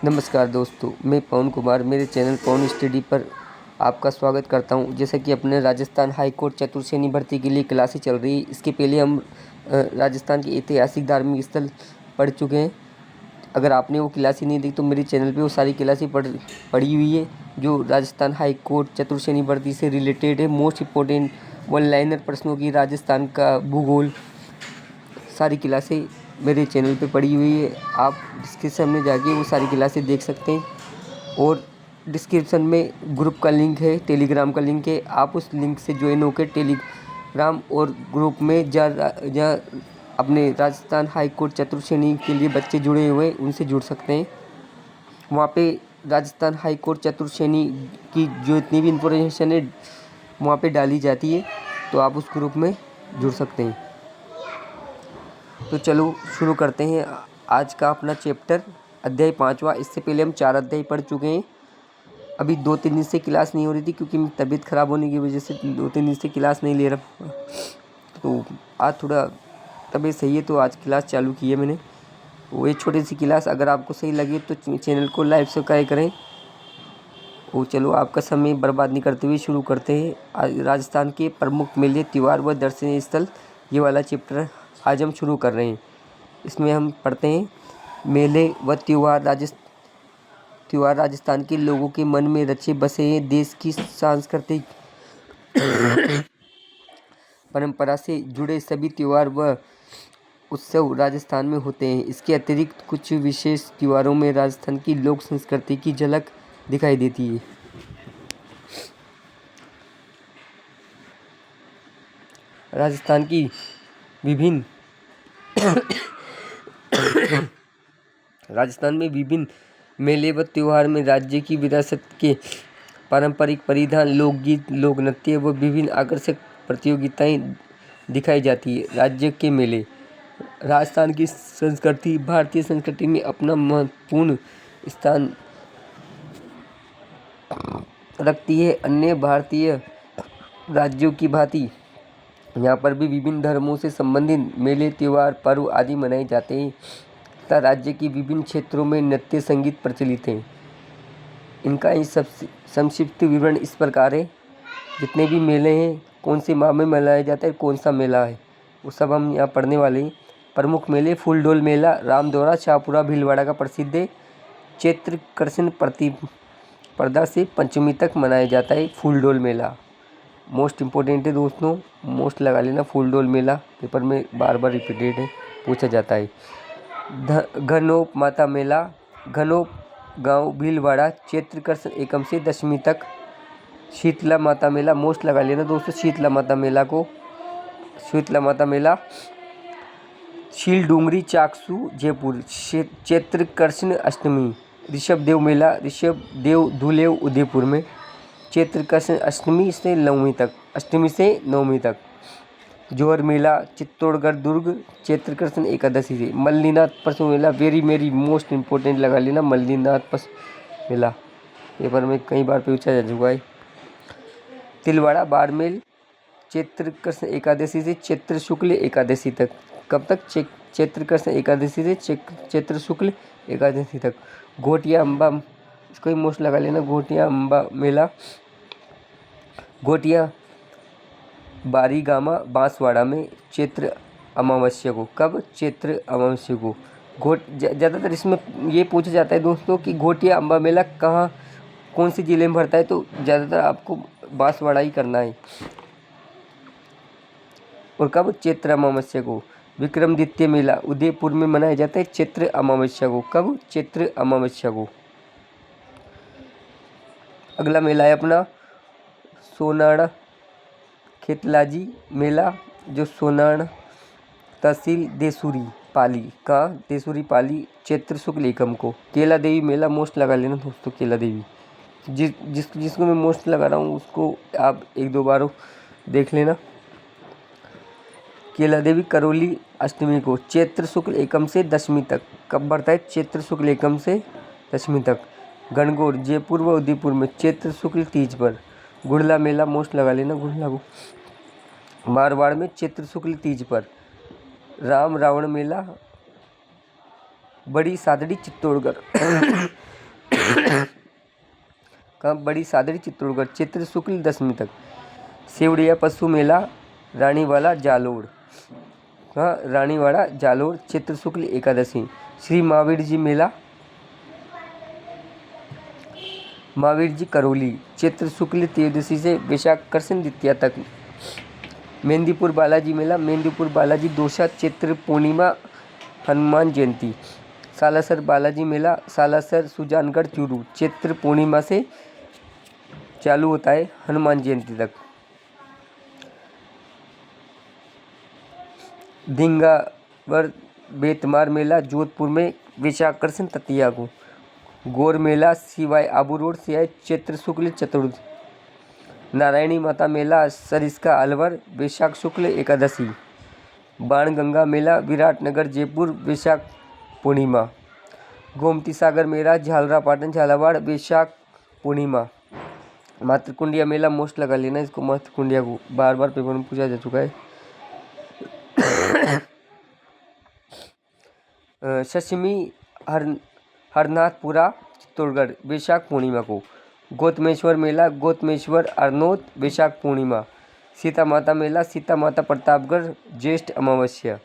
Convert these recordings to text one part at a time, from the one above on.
नमस्कार दोस्तों, मैं पवन कुमार मेरे चैनल पवन स्टडी पर आपका स्वागत करता हूं। जैसा कि अपने राजस्थान हाई कोर्ट चतुर्सेनी भर्ती के लिए क्लासें चल रही है, इसके पहले हम राजस्थान के ऐतिहासिक धार्मिक स्थल पढ़ चुके हैं। अगर आपने वो क्लासें नहीं देखी तो मेरे चैनल पे वो सारी क्लासें पढ़ी हुई है जो राजस्थान हाई कोर्ट चतुर्सेनी भर्ती से रिलेटेड है। मोस्ट इम्पोर्टेंट वन लाइनर प्रश्नों की, राजस्थान का भूगोल, सारी क्लासें मेरे चैनल पे पड़ी हुई है। आप डिस्क्रिप्शन में जाके वो सारी क्लासें देख सकते हैं और डिस्क्रिप्शन में ग्रुप का लिंक है, टेलीग्राम का लिंक है। आप उस लिंक से ज्वाइन होकर टेलीग्राम और ग्रुप में जहाँ अपने राजस्थान हाई कोर्ट चतुर्श्रेणी के लिए बच्चे जुड़े हुए हैं उनसे जुड़ सकते हैं। वहाँ पे राजस्थान हाई कोर्ट चतुर्श्रेणी की जो इतनी भी इंफॉर्मेशन है वहाँ पे डाली जाती है, तो आप उस ग्रुप में जुड़ सकते हैं। तो चलो शुरू करते हैं आज का अपना चैप्टर, अध्याय 5वां। इससे पहले हम 4 अध्याय पढ़ चुके हैं। अभी 2-3 दिन से क्लास नहीं हो रही थी क्योंकि तबीयत ख़राब होने की वजह से 2-3 दिन से क्लास नहीं ले रहा। तो आज थोड़ा तबीयत सही है तो आज क्लास चालू की है मैंने। वो एक छोटी सी क्लास, अगर आपको सही लगे तो चैनल को लाइक सब्सक्राइब करें। वो चलो आपका समय बर्बाद नहीं करते हुए शुरू करते हैं। आज राजस्थान के प्रमुख मेले, त्यौहार व दर्शनीय स्थल, ये वाला चैप्टर आज हम शुरू कर रहे हैं। इसमें हम पढ़ते हैं मेले व त्यौहार। राजस्थान के लोगों के मन में रचे बसे हैं। देश की सांस्कृतिक परंपरा से जुड़े सभी त्यौहार व उत्सव राजस्थान में होते हैं। इसके अतिरिक्त कुछ विशेष त्योहारों में राजस्थान की लोक संस्कृति की झलक दिखाई देती है। राजस्थान की विभिन्न राजस्थान में विभिन्न मेले व त्योहार में राज्य की विरासत के पारंपरिक परिधान, लोकगीत, लोक नृत्य व विभिन्न आकर्षक प्रतियोगिताएं दिखाई जाती है। राज्य के मेले राजस्थान की संस्कृति, भारतीय संस्कृति में अपना महत्वपूर्ण स्थान रखती है। अन्य भारतीय राज्यों की भांति यहाँ पर भी विभिन्न धर्मों से संबंधित मेले, त्योहार, पर्व आदि मनाए जाते हैं तथा राज्य की विभिन्न क्षेत्रों में नृत्य संगीत प्रचलित हैं। इनका संक्षिप्त विवरण इस प्रकार है। जितने भी मेले हैं, कौन से माह में मनाया जाता है, कौन सा मेला है, वो सब हम यहाँ पढ़ने वाले हैं। प्रमुख मेले: फूलडोल मेला रामदौरा शाहपुरा भीलवाड़ा का प्रसिद्ध है। चैत्र कृष्ण प्रतिपदा से पंचमी तक मनाया जाता है फूलडोल मेला। मोस्ट इम्पोर्टेंट है दोस्तों, मोस्ट लगा लेना। फूलडोल मेला पेपर में बार बार रिपीटेड है, पूछा जाता है। घनोप माता मेला घनोप गांव भीलवाड़ा, चैत्र कृष्ण एकम से दशमी तक। शीतला माता मेला मोस्ट लगा लेना दोस्तों, शीतला माता मेला को। शीतला माता मेला शील डूंगरी चाकसू जयपुर, चैत्र कृष्ण अष्टमी। ऋषभ देव मेला ऋषभ देव धुलेव उदयपुर में, चैत्र कृष्ण अष्टमी से नवमी तक। जोहर मेला चित्तौड़गढ़ दुर्ग, चैत्र कृष्ण एकादशी से। मल्लीनाथ पशु मेला वेरी मोस्ट इम्पोर्टेंट लगा लेना, मल्लीनाथ पशु मेला पेपर में कई बार पूछा जा चुका है। तिलवाड़ा बाड़मेल चैत्र कृष्ण एकादशी से चैत्र शुक्ल एकादशी तक। कब तक? चैत्र कृष्ण एकादशी से चैत्र शुक्ल एकादशी तक। घोटिया अम्बा, इसको ही मोस्ट लगा लेना, घोटिया अम्बा मेला घोटिया बारीगामा बांसवाड़ा में, चैत्र अमावस्या को। कब? चैत्र अमावस्या को। ज़्यादातर इसमें ये पूछा जाता है दोस्तों कि घोटिया अम्बा मेला कहाँ, कौन सी जिले में भरता है, तो ज़्यादातर आपको बांसवाड़ा ही करना है। और कब? चैत्र अमावस्या को। विक्रमादित्य मेला उदयपुर में मनाया जाता है चैत्र अमावस्या को। कब? चैत्र अमावस्या को। अगला मेला है अपना सोनाड़ा खेतलाजी मेला, जो सोनाड़ तहसील देसूरी पाली का, देसूरी पाली, चैत्र शुक्ल एकम को। केला देवी मेला मोस्ट लगा लेना दोस्तों, केला देवी। जिसको मैं मोस्ट लगा रहा हूँ उसको आप 1-2 बार देख लेना। केला देवी करौली अष्टमी को, चैत्र शुक्ल एकम से दशमी तक। कब बढ़ता है? चैत्र शुक्ल एकम से दशमी तक। गणगौर जयपुर व उदयपुर में, चैत्र शुक्ल तीज पर। गुड़ला मेला मोस्ट लगा लेना, गुड़ला को। मारवाड़ में चैत्र शुक्ल तीज पर। राम रावण मेला बड़ी सादड़ी चित्तौड़गढ़ कहाँ बड़ी सादड़ी चित्तौड़गढ़ चैत्र शुक्ल दशमी तक। सेवड़िया पशु मेला रानीवाला जालोर, कहाँ रानीवाड़ा जालोर चैत्र शुक्ल एकादशी। श्री महावीर जी मेला महावीर जी करौली चैत्र शुक्ल त्रयोदशी से वैशाख कृष्ण द्वितीया तक। मेहंदीपुर बालाजी मेला मेहंदीपुर बालाजी दोसा चैत्र पूर्णिमा हनुमान जयंती। सालासर बालाजी मेला सालासर सुजानगढ़ चूरू चैत्र पूर्णिमा से चालू होता है हनुमान जयंती तक। धिंगावर बेतमार मेला जोधपुर में वैशाख कृष्ण तृतीया को। गौर मेला सिवाय आबू रोड से है चैत्र शुक्ल चतुर्थ। नारायणी माता मेला सरिस्का अलवर वैशाख शुक्ल एकादशी। बाणगंगा मेला विराटनगर जयपुर वैशाख पूर्णिमा। गोमती सागर मेला झालरापाटन झालावाड़ वैशाख पूर्णिमा। मातृकुंडिया मेला मोस्ट लगा लेना इसको, मातृकुंडिया को बार बार पेपर में पूछा जा चुका है। शशिमी हरनाथपुरा चित्तौड़गढ़ वैशाख पूर्णिमा को। गौतमेश्वर मेला गौतमेश्वर अरनोद वैशाख पूर्णिमा। सीता माता मेला सीता माता प्रतापगढ़ ज्येष्ठ अमावस्या।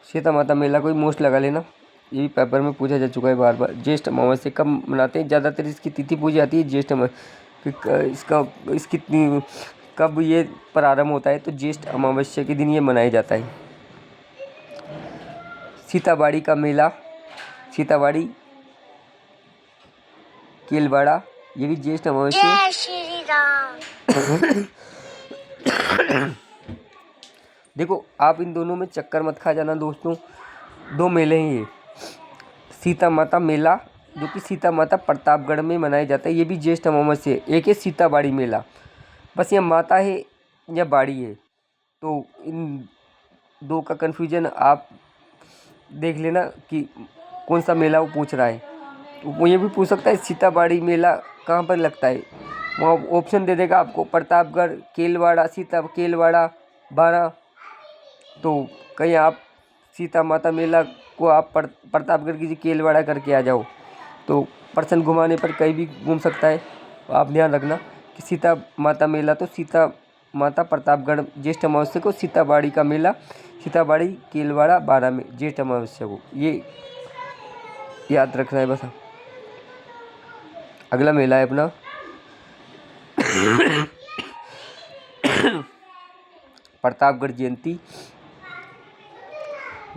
सीता माता मेला कोई मोस्ट लगा लेना, ये भी पेपर में पूछा जा चुका है बार बार। ज्येष्ठ अमावस्या कब मनाते हैं? ज़्यादातर इसकी तिथि पूछी जाती है ज्येष्ठ इसकी कब ये प्रारंभ होता है, तो ज्येष्ठ अमावस्या के दिन ये मनाया जाता है। सीताबाड़ी का मेला सीताबाड़ी केलवाड़ा ये भी ज्येष्ठ अमावस्या। जय श्री राम। देखो आप इन दोनों में चक्कर मत खा जाना दोस्तों, दो मेले हैं ये। सीता माता मेला जो कि सीता माता प्रतापगढ़ में मनाया जाता है, ये भी ज्येष्ठ अमावस्या है। एक है सीताबाड़ी मेला, बस ये माता है या बाड़ी है, तो इन दो का कन्फ्यूजन आप देख लेना कि कौन सा मेला वो पूछ रहा है। तो वो ये भी पूछ सकता है सीताबाड़ी मेला कहाँ पर लगता है, वहाँ ऑप्शन दे देगा आपको प्रतापगढ़, केलवाड़ा, केलवाड़ा, बारा। तो कहीं आप सीता माता मेला को आप प्रतापगढ़ की केलवाड़ा करके आ जाओ तो पर्सन घुमाने पर कहीं भी घूम सकता है। आप ध्यान रखना कि सीता माता मेला तो सीता माता प्रतापगढ़ ज्येष्ठ अमावस्या को, सीताबाड़ी का मेला सीताबाड़ी केलवाड़ा बारा में ज्येष्ठ अमावस्या को, ये याद रखना है बस। अगला मेला है अपना प्रतापगढ़ जयंती।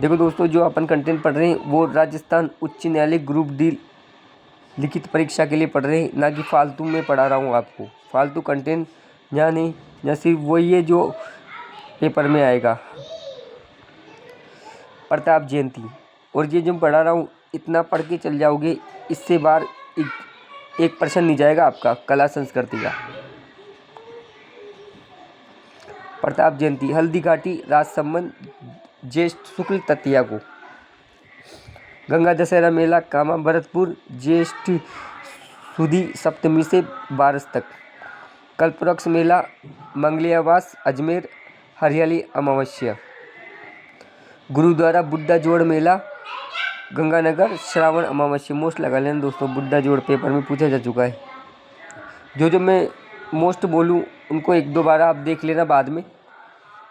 देखो दोस्तों जो अपन कंटेंट पढ़ रहे हैं वो राजस्थान उच्च न्यायालय ग्रुप डी लिखित परीक्षा के लिए पढ़ रहे हैं, ना कि फालतू में पढ़ा रहा हूँ आपको। फालतू कंटेंट यहाँ नहीं, या सिर्फ वही है जो पेपर में आएगा। प्रताप जयंती और ये जो पढ़ा रहा हूँ इतना पढ़ के चल जाओगे, इससे बार एक प्रश्न नहीं जाएगा आपका कला संस्कृति का। प्रताप जयंती हल्दी घाटी राजसमंद ज्येष्ठ शुक्ल तृतीया को। गंगा दशहरा मेला कामा भरतपुर ज्येष्ठ सुदी सप्तमी से 12 तक। कल्पवृक्ष मेला मंगलियावास अजमेर हरियाली अमावस्या। गुरुद्वारा बुड्ढा जोड़ मेला गंगानगर श्रावण अमावस्या। मोस्ट लगा लेना दोस्तों, बुड्ढा जोड़ पेपर में पूछा जा चुका है। जो मैं मोस्ट बोलूँ उनको एक दो बार आप देख लेना बाद में।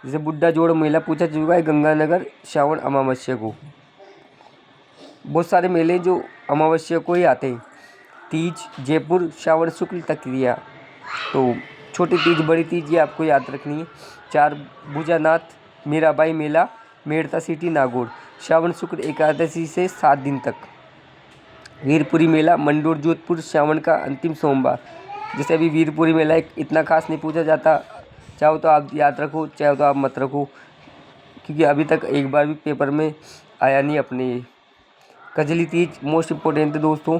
जैसे बुड्ढा जोड़ मेला पूछा जा चुका है गंगानगर श्रावण अमावस्या को। बहुत सारे मेले जो अमावस्या को ही आते हैं। तीज जयपुर श्रावण शुक्ल तृतीया, तो छोटी तीज बड़ी तीज ये आपको याद रखनी है। चार भुजानाथ मीराबाई मेला मेड़ता सिटी नागौर श्रावण शुक्ल एकादशी से 7 दिन तक। वीरपुरी मेला मंडोर जोधपुर श्रावण का अंतिम सोमवार। जैसे अभी वीरपुरी मेला इतना खास नहीं पूछा जाता, चाहो तो आप याद रखो चाहो तो आप मत रखो, क्योंकि अभी तक एक बार भी पेपर में आया नहीं अपने ये। कजली तीज मोस्ट इम्पोर्टेंट है दोस्तों।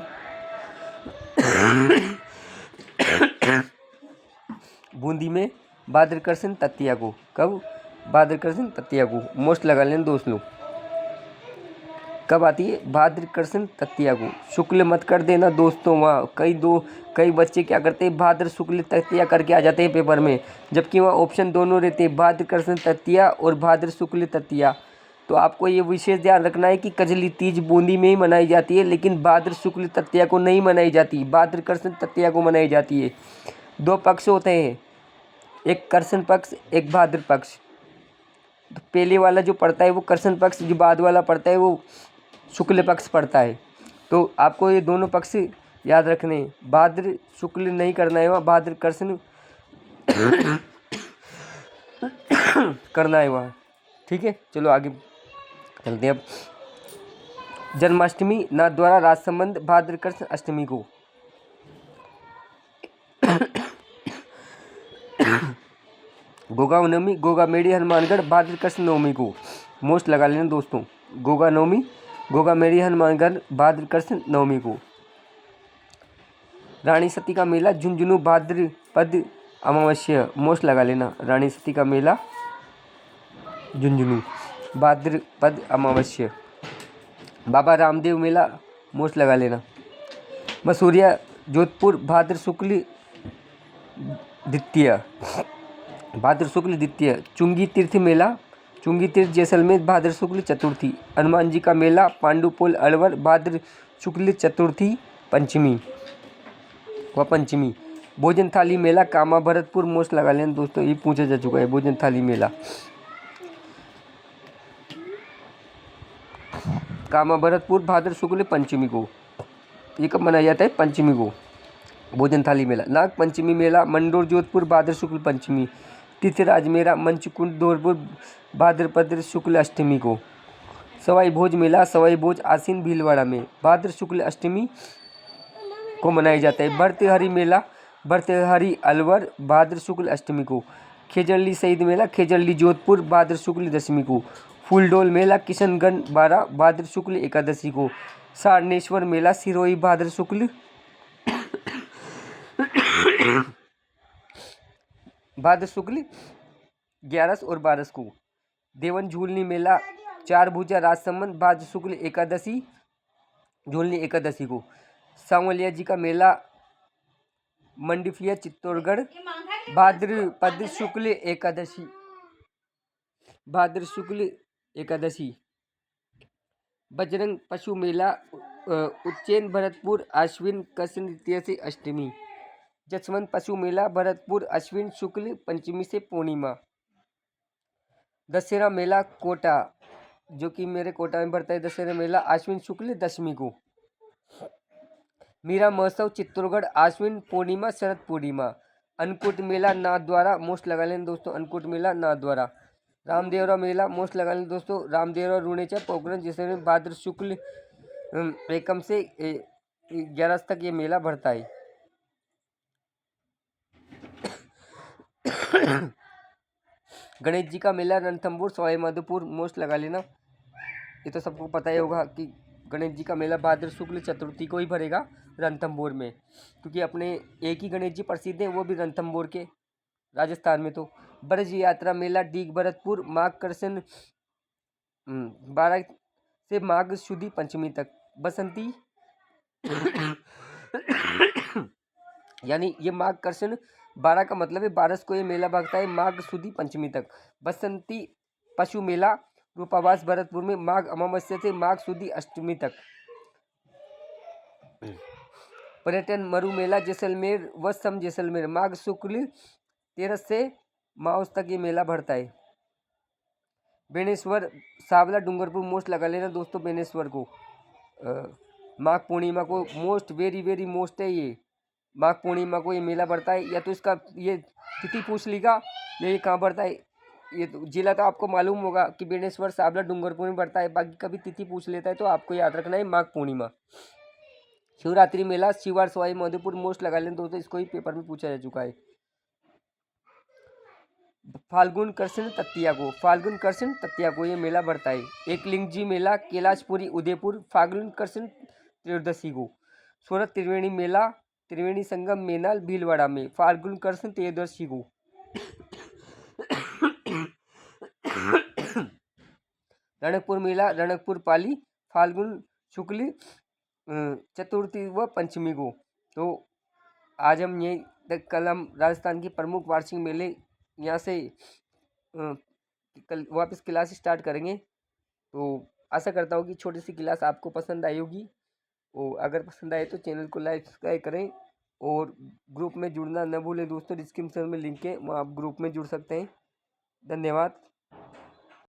बूंदी में भाद्रकृष्ण तृतीया को। कब? भाद्रकृष्ण तृतीया को मोस्ट लगा लेना दोस्त लोग। कब आती है? भाद्रकृष्ण तृतीया को। शुक्ल मत कर देना दोस्तों, वहाँ कई बच्चे क्या करते हैं भाद्र शुक्ल तृतीया करके आ जाते हैं पेपर में, जबकि वहाँ ऑप्शन दोनों रहते हैं भाद्रकृष्ण तृतीया और भाद्र शुक्ल तृतीया। तो आपको ये विशेष ध्यान रखना है कि कजली तीज बूंदी में ही मनाई जाती है, लेकिन भाद्र शुक्ल तृतीया को नहीं मनाई जाती, भाद्र कृष्ण तृतीया को मनाई जाती है। 2 पक्ष होते हैं, एक कृष्ण पक्ष, एक भाद्र पक्ष। तो पहले वाला जो पड़ता है वो कृष्ण पक्ष, जो बाद वाला पड़ता है वो शुक्ल पक्ष पड़ता है। तो आपको ये दोनों पक्ष याद रखने हैं, भाद्र शुक्ल नहीं करना है, वहाँ भाद्र कृष्ण करना है वहाँ। ठीक है, चलो आगे चलते हैं। अब जन्माष्टमी नाथ द्वारा राज संबंध भाद्र कृष्ण अष्टमी को। गोगा नवमी, गोगा मेड़ी हनुमानगढ़ भाद्र कृष्ण नवमी को। मोस्ट लगा लेना दोस्तों, गोगा नवमी, गोगा मेड़ी हनुमानगढ़ भाद्र कृष्ण नवमी को। रानी सती का मेला झुंझुनू भाद्रपद अमावस्या, मोस्ट लगा लेना, रानी सती का मेला झुंझुनू भाद्रपद अमावस्या। बाबा रामदेव मेला, मोस्ट लगा लेना। मसूरिया जोधपुर भाद्र शुक्ल द्वितीय, भाद्र शुक्ल द्वितीय। चुंगी तीर्थ मेला, चुंगी तीर्थ जैसलमेर भाद्र शुक्ल चतुर्थी। हनुमान जी का मेला पांडुपोल अलवर भाद्र शुक्ल चतुर्थी पंचमी व पंचमी। भोजन थाली मेला कामा भरतपुर, मोस्ट लगा लेना दोस्तों, ये पूछा जा चुका है। भोजन थाली मेला कामा भरतपुर भाद्र शुक्ल पंचमी को। ये कब मनाया जाता है? पंचमी को, भोजन थाली मेला। नाग पंचमी मेला मंडोर जोधपुर भाद्र शुक्ल पंचमी। तीर्थराज मेला मंचकुंड धौलपुर भाद्रपद शुक्ल अष्टमी को। सवाई भोज मेला सवाई भोज आसीन भीलवाड़ा में भाद्र शुक्ल अष्टमी को मनाया जाता है। भर्तृहरि मेला भर्तृहरि अलवर भाद्र शुक्ल अष्टमी को। खेजड़ली शहीद मेला खेजड़ली जोधपुर भाद्र शुक्ल दशमी को। फूलडोल मेला किशनगंज बारा भाद्र शुक्ल एकादशी को। सारनेश्वर मेला सिरोही भाद्र शुक्ल भाद्र शुक्ल 11 और 12 को। देवन झूलनी मेला चार भुजा राजसमंद भाद्र शुक्ल एकादशी झूलनी एकादशी को। सांवलिया जी का मेला मंडफिया चित्तौड़गढ़ भाद्रपद शुक्ल एकादशी भाद्र शुक्ल एकादशी। बजरंग पशु मेला उज्जैन भरतपुर अश्विन कृष्ण द्वितीय से अष्टमी। जसवंत पशु मेला भरतपुर अश्विन शुक्ल पंचमी से पूर्णिमा। दशहरा मेला कोटा, जो कि मेरे कोटा में पड़ता है, दशहरा मेला आश्विन शुक्ल दशमी को। मीरा महोत्सव चित्तौड़गढ़ आश्विन पूर्णिमा शरद पूर्णिमा। अन्नकूट मेला नाथ द्वारा, मोस्ट लगा लें दोस्तों, अन्नकूट मेला नाथ द्वारा। रामदेवरा मेला, मोस्ट लगा लें दोस्तों, रामदेवरा रूणेचा पोखरण जिसमें भाद्र शुक्ल एकम से 11 तक ये मेला भरता है। गणेश जी का मेला रणथंभौर सवाई माधोपुर, मोस्ट लगा लेना। ये तो सबको पता ही होगा कि गणेश जी का मेला भाद्र शुक्ल चतुर्थी को ही भरेगा रणथंभौर में, क्योंकि अपने एक ही गणेश जी प्रसिद्ध हैं, वो भी रणथंभौर के राजस्थान में। तो ब्रज यात्रा मेला डीग भरतपुर माघ कृष्ण 12 से माघ शुद्धि पंचमी तक। बसंती यानी ये माघ कृष्ण 12 का मतलब है 12 को ये मेला भगता है माघ शुद्धि पंचमी तक। बसंती पशु मेला रूपावास भरतपुर में माघ अमावस्या से माघ शुद्धि अष्टमी तक। पर्यटन मरु मेला जैसलमेर व सम जैसलमेर माघ शुक्ल 13 से माउस तक ये मेला भरता है। बेनेश्वर सावला डूंगरपुर, मोस्ट लगा लेना दोस्तों, बेनेश्वर को माघ पूर्णिमा को मोस्ट वेरी मोस्ट है ये, माघ पूर्णिमा को ये मेला भरता है। या तो इसका ये तिथि पूछ लीजिएगा ये कहाँ भरता है, ये तो जिला तो आपको मालूम होगा कि बेनेश्वर सावला डूंगरपुर में भरता है, बाकी कभी तिथि पूछ लेता है तो आपको याद रखना है माघ पूर्णिमा। शिवरात्रि मेला शिवार सवाई माधोपुर, मोस्ट लगा लेना दोस्तों, इसको ही पेपर में पूछा जा चुका है। फाल्गुन कृष्ण तृतीया को, फाल्गुन कृष्ण तृतीया को ये मेला भरता है। एकलिंग जी मेला कैलाशपुरी उदयपुर फाल्गुन कृष्ण त्रयोदशी को। सूरत त्रिवेणी मेला त्रिवेणी संगम मेनाल भीलवाड़ा में फाल्गुन कृष्ण त्रयोदशी को। रणकपुर मेला रणकपुर पाली फाल्गुन शुक्ल चतुर्थी व पंचमी को। तो आज हम ये कल हम राजस्थान के प्रमुख वार्षिक मेले यहाँ से कल वापस क्लास स्टार्ट करेंगे। तो आशा करता हूँ कि छोटी सी क्लास आपको पसंद आई होगी, और अगर पसंद आए तो चैनल को लाइक सब्सक्राइब करें और ग्रुप में जुड़ना न भूलें दोस्तों। डिस्क्रिप्शन में लिंक है, वहाँ आप ग्रुप में जुड़ सकते हैं। धन्यवाद।